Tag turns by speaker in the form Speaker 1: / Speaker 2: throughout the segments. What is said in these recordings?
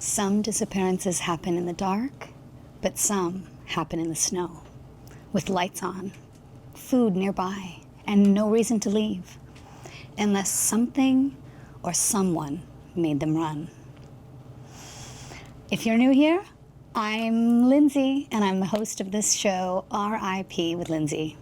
Speaker 1: Some disappearances happen in the dark, but some happen in the snow, with lights on, food nearby, and no reason to leave, unless something or someone made them run. If you're new here, I'm Lindsay, and I'm the host of this show, R.I.P. with Lindsay,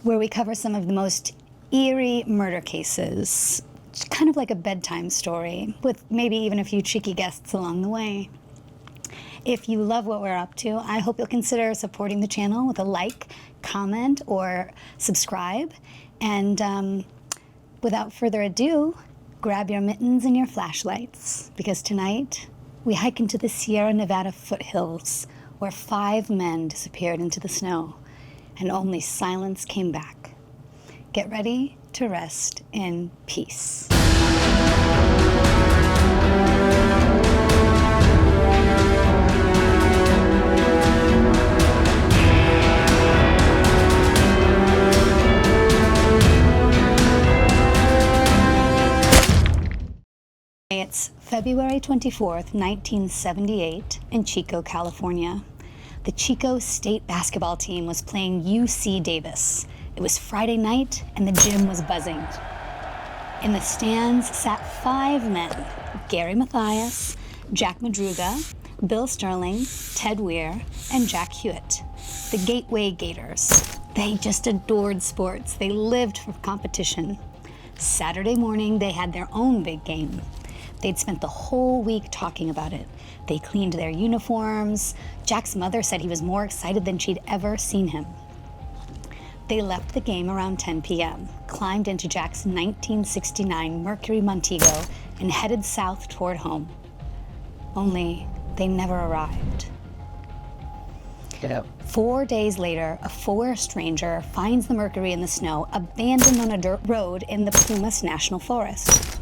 Speaker 1: where we cover some of the most eerie murder cases. It's kind of like a bedtime story, with maybe even a few cheeky guests along the way. If you love what we're up to, I hope you'll consider supporting the channel with a like, comment, or subscribe. And without further ado, grab your mittens and your flashlights, because tonight we hike into the Sierra Nevada foothills, where 5 men disappeared into the snow, and only silence came back. Get ready to rest in peace. It's February 24th, 1978, in Chico, California. The Chico State basketball team was playing UC Davis. It was Friday night, and the gym was buzzing. In the stands sat 5 men: Gary Matias, Jack Madruga, Bill Sterling, Ted Weir, and Jack Hewitt, the Gateway Gators. They just adored sports. They lived for competition. Saturday morning, they had their own big game. They'd spent the whole week talking about it. They cleaned their uniforms. Jack's mother said he was more excited than she'd ever seen him. They left the game around 10 p.m., climbed into Jack's 1969 Mercury Montego, and headed south toward home. Only they never arrived.
Speaker 2: Get out.
Speaker 1: 4 days later, a 4 stranger finds the Mercury in the snow, abandoned on a dirt road in the Pumas National Forest.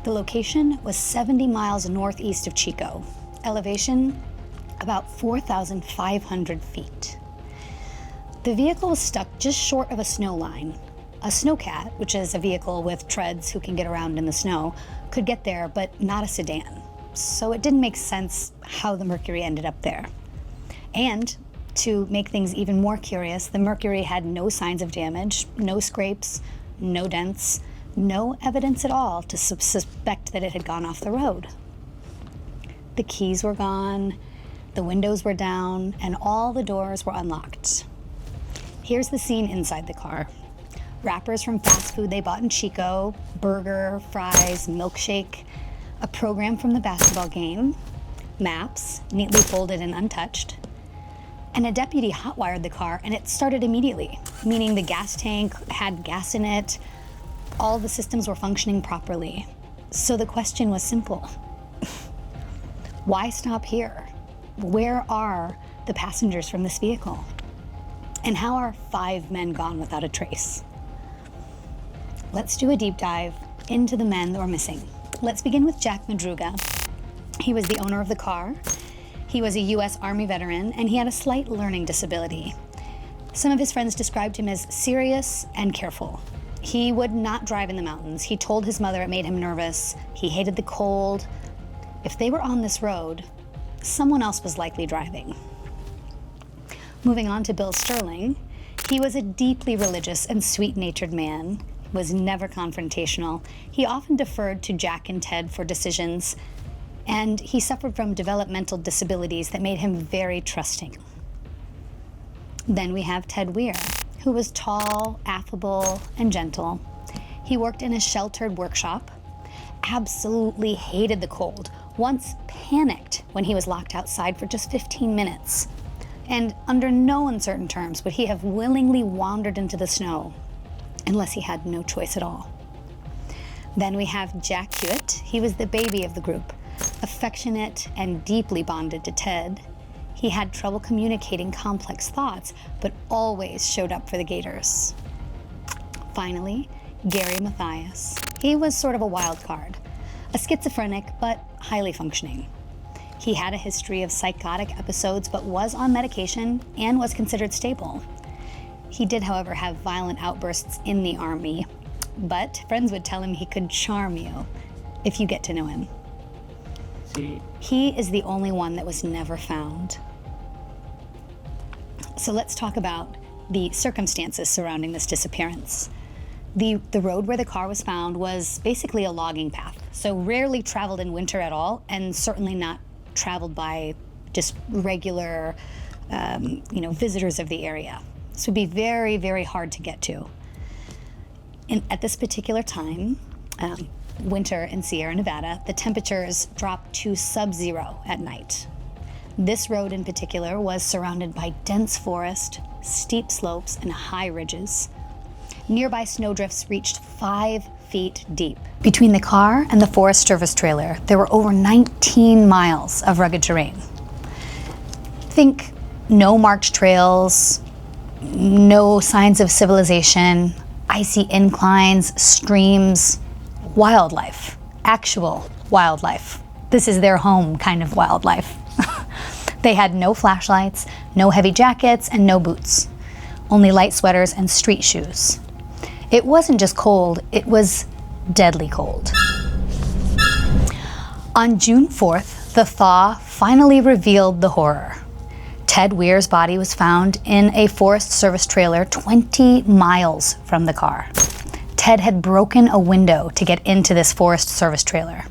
Speaker 1: The location was 70 miles northeast of Chico, elevation about 4,500 feet. The vehicle was stuck just short of a snow line. A snowcat, which is a vehicle with treads who can get around in the snow, could get there, but not a sedan. So it didn't make sense how the Mercury ended up there. And to make things even more curious, the Mercury had no signs of damage, no scrapes, no dents, no evidence at all to suspect that it had gone off the road. The keys were gone, the windows were down, and all the doors were unlocked. Here's the scene inside the car. Wrappers from fast food they bought in Chico, burger, fries, milkshake, a program from the basketball game, maps, neatly folded and untouched, and a deputy hotwired the car and it started immediately, meaning the gas tank had gas in it. All the systems were functioning properly. So the question was simple. Why stop here? Where are the passengers from this vehicle? And how are 5 men gone without a trace? Let's do a deep dive into the men that were missing. Let's begin with Jack Madruga. He was the owner of the car. He was a U.S. Army veteran, and he had a slight learning disability. Some of his friends described him as serious and careful. He would not drive in the mountains. He told his mother it made him nervous. He hated the cold. If they were on this road, someone else was likely driving. Moving on to Bill Sterling, he was a deeply religious and sweet-natured man. He was never confrontational. He often deferred to Jack and Ted for decisions, and he suffered from developmental disabilities that made him very trusting. Then we have Ted Weir, who was tall, affable, and gentle. He worked in a sheltered workshop, absolutely hated the cold, once panicked when he was locked outside for just 15 minutes. And under no uncertain terms would he have willingly wandered into the snow unless he had no choice at all. Then we have Jack Hewitt. He was the baby of the group, affectionate and deeply bonded to Ted. He had trouble communicating complex thoughts, but always showed up for the Gators. Finally, Gary Matias. He was sort of a wild card, a schizophrenic, but highly functioning. He had a history of psychotic episodes, but was on medication and was considered stable. He did, however, have violent outbursts in the Army, but friends would tell him he could charm you if you get to know him. He is the only one that was never found. So let's talk about the circumstances surrounding this disappearance. The road where the car was found was basically a logging path, so rarely traveled in winter at all, and certainly not traveled by just regular visitors of the area. This would be very, very hard to get to. At this particular time, winter in Sierra Nevada, the temperatures dropped to sub-zero at night. This road in particular was surrounded by dense forest, steep slopes, and high ridges. Nearby snowdrifts reached 5 feet deep. Between the car and the Forest Service trailer, there were over 19 miles of rugged terrain. Think no marked trails, no signs of civilization, icy inclines, streams, wildlife, actual wildlife. This is their home kind of wildlife. They had no flashlights, no heavy jackets, and no boots. Only light sweaters and street shoes. It wasn't just cold, it was deadly cold. On June 4th, the thaw finally revealed the horror. Ted Weir's body was found in a Forest Service trailer 20 miles from the car. Ted had broken a window to get into this Forest Service trailer.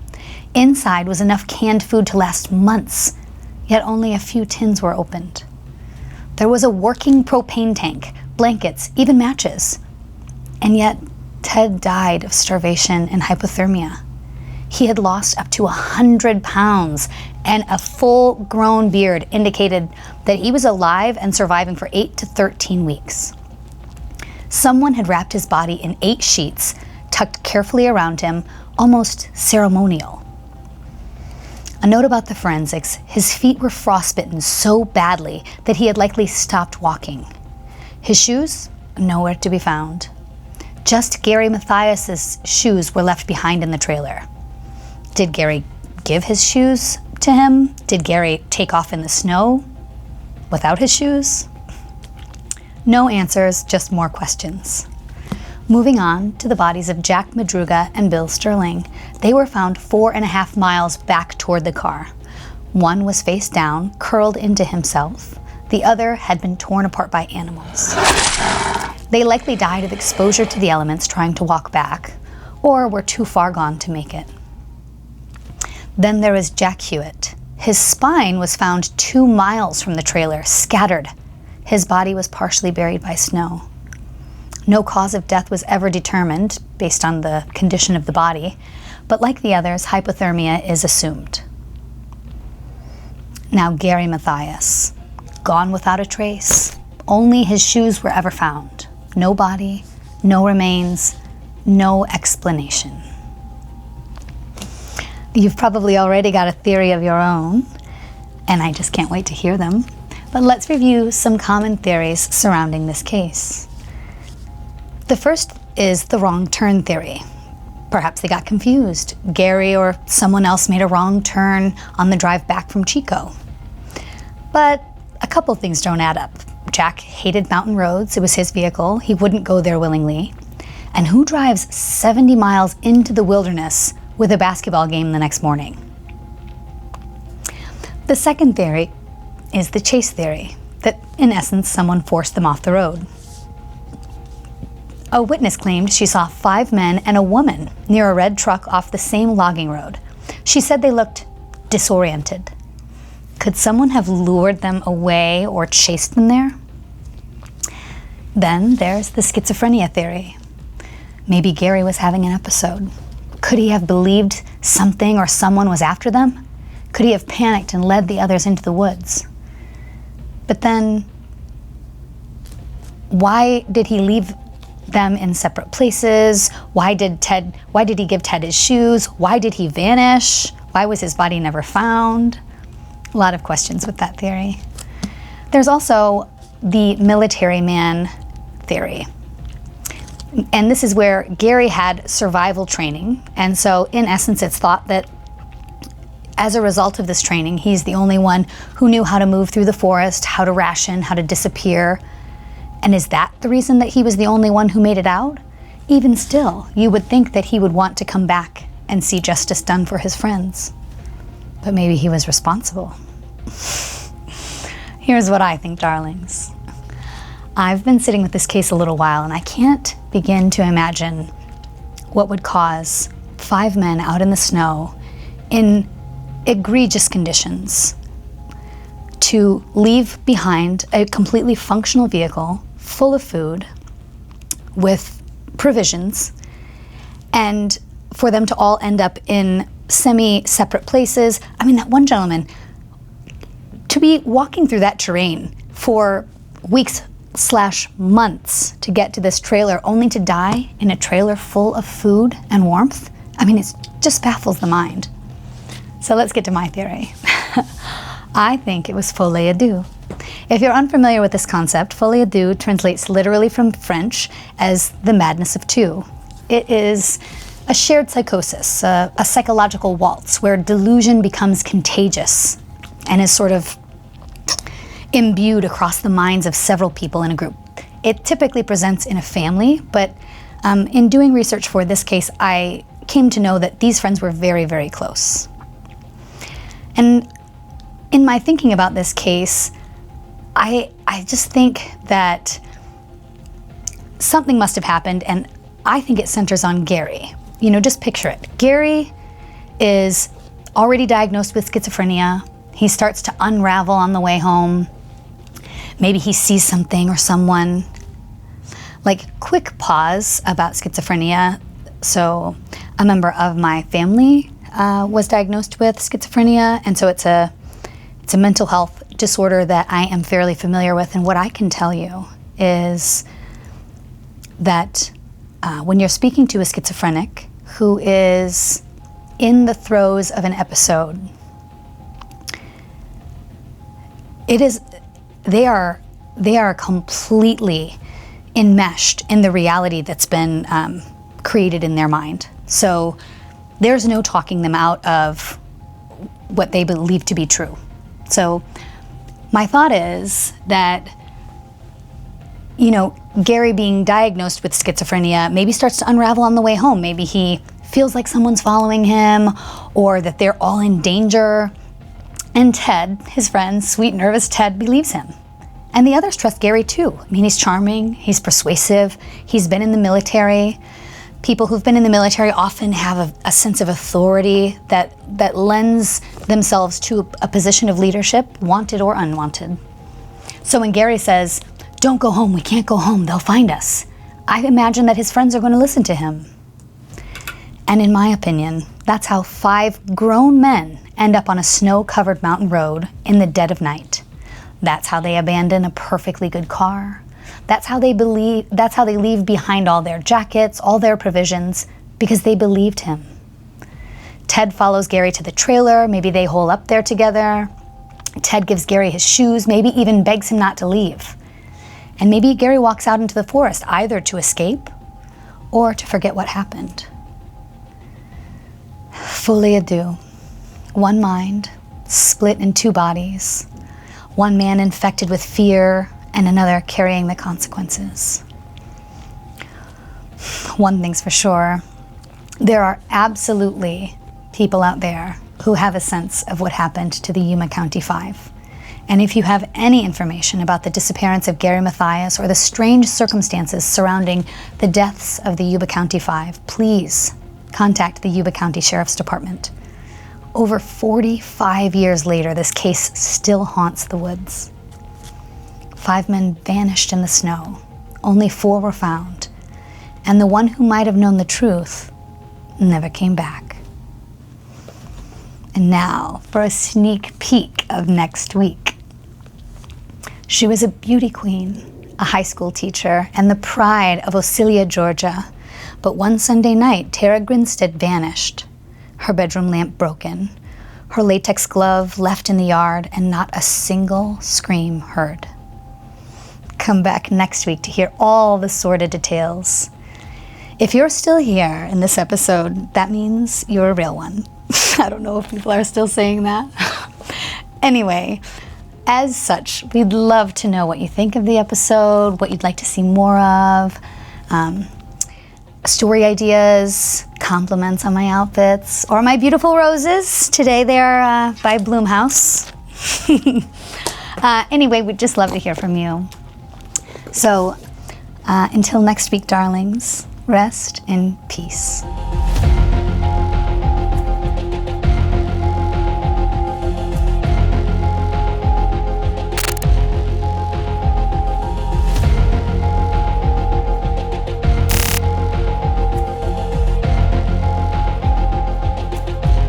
Speaker 1: Inside was enough canned food to last months, yet only a few tins were opened. There was a working propane tank, blankets, even matches. And yet, Ted died of starvation and hypothermia. He had lost up to 100 pounds, and a full-grown beard indicated that he was alive and surviving for 8 to 13 weeks. Someone had wrapped his body in 8 sheets, tucked carefully around him, almost ceremonial. A note about the forensics: his feet were frostbitten so badly that he had likely stopped walking. His shoes? Nowhere to be found. Just Gary Matias's shoes were left behind in the trailer. Did Gary give his shoes to him? Did Gary take off in the snow without his shoes? No answers, just more questions. Moving on to the bodies of Jack Madruga and Bill Sterling. They were found 4.5 miles back toward the car. One was face down, curled into himself. The other had been torn apart by animals. They likely died of exposure to the elements trying to walk back, or were too far gone to make it. Then there was Jack Hewitt. His spine was found 2 miles from the trailer, scattered. His body was partially buried by snow. No cause of death was ever determined based on the condition of the body, but like the others, hypothermia is assumed. Now Gary Matias, gone without a trace. Only his shoes were ever found. No body, no remains, no explanation. You've probably already got a theory of your own, and I just can't wait to hear them. But let's review some common theories surrounding this case. The first is the wrong turn theory. Perhaps they got confused. Gary or someone else made a wrong turn on the drive back from Chico. But a couple things don't add up. Jack hated mountain roads. It was his vehicle. He wouldn't go there willingly. And who drives 70 miles into the wilderness with a basketball game the next morning? The second theory is the chase theory, that in essence someone forced them off the road. A witness claimed she saw 5 men and a woman near a red truck off the same logging road. She said they looked disoriented. Could someone have lured them away or chased them there? Then there's the schizophrenia theory. Maybe Gary was having an episode. Could he have believed something or someone was after them? Could he have panicked and led the others into the woods? But then, why did he leave them in separate places? Why did he give Ted his shoes? Why did he vanish? Why was his body never found? A lot of questions with that theory. There's also the military man theory. And this is where Gary had survival training. And so in essence, it's thought that as a result of this training, he's the only one who knew how to move through the forest, how to ration, how to disappear. And is that the reason that he was the only one who made it out? Even still, you would think that he would want to come back and see justice done for his friends. but maybe he was responsible. Here's what I think, darlings. I've been sitting with this case a little while, and I can't begin to imagine what would cause 5 men out in the snow in egregious conditions to leave behind a completely functional vehicle full of food with provisions, and for them to all end up in semi-separate places. I mean, that one gentleman, to be walking through that terrain for weeks/months to get to this trailer, only to die in a trailer full of food and warmth. I mean, it just baffles the mind. So let's get to my theory. I think it was folie à deux. If you're unfamiliar with this concept, folie à deux translates literally from French as the madness of two. It is a shared psychosis, a psychological waltz where delusion becomes contagious and is sort of imbued across the minds of several people in a group. It typically presents in a family, but in doing research for this case, I came to know that these friends were very, very close. And in my thinking about this case, I just think that something must have happened, and I think it centers on Gary. You know, just picture it. Gary is already diagnosed with schizophrenia. He starts to unravel on the way home. Maybe he sees something or someone. Like, quick pause about schizophrenia. So a member of my family was diagnosed with schizophrenia, and so it's a mental health disorder that I am fairly familiar with. And what I can tell you is that when you're speaking to a schizophrenic who is in the throes of an episode, they are completely enmeshed in the reality that's been created in their mind. So there's no talking them out of what they believe to be true. So my thought is that, you know, Gary being diagnosed with schizophrenia maybe starts to unravel on the way home. Maybe he feels like someone's following him, or that they're all in danger. And Ted, his friend, sweet, nervous Ted, believes him. And the others trust Gary too. I mean, he's charming, he's persuasive, he's been in the military. People who've been in the military often have a sense of authority that lends themselves to a position of leadership, wanted or unwanted. So when Gary says, "Don't go home, we can't go home, they'll find us," I imagine that his friends are going to listen to him. And in my opinion, that's how 5 grown men end up on a snow-covered mountain road in the dead of night. That's how they abandon a perfectly good car. That's how they leave behind all their jackets, all their provisions, because they believed him. Ted follows Gary to the trailer. Maybe they hole up there together. Ted gives Gary his shoes, maybe even begs him not to leave. And maybe Gary walks out into the forest, either to escape or to forget what happened. Folie à deux. One mind, split in 2 bodies. One man infected with fear, and another carrying the consequences. One thing's for sure, there are absolutely people out there who have a sense of what happened to the Yuba County 5. And if you have any information about the disappearance of Gary Matias or the strange circumstances surrounding the deaths of the Yuba County 5, please contact the Yuba County Sheriff's Department. Over 45 years later, this case still haunts the woods. 5 men vanished in the snow. Only 4 were found. And the one who might have known the truth never came back. And now for a sneak peek of next week. She was a beauty queen, a high school teacher, and the pride of Osilia, Georgia. But one Sunday night, Tara Grinstead vanished. Her bedroom lamp broken, her latex glove left in the yard, and not a single scream heard. Come back next week to hear all the sordid details. If you're still here in this episode, that means you're a real one. I don't know if people are still saying that. Anyway, as such, we'd love to know what you think of the episode, what you'd like to see more of, story ideas, compliments on my outfits or my beautiful roses. Today they're by Bloomhouse. Anyway, we'd just love to hear from you. So until next week, darlings, rest in peace.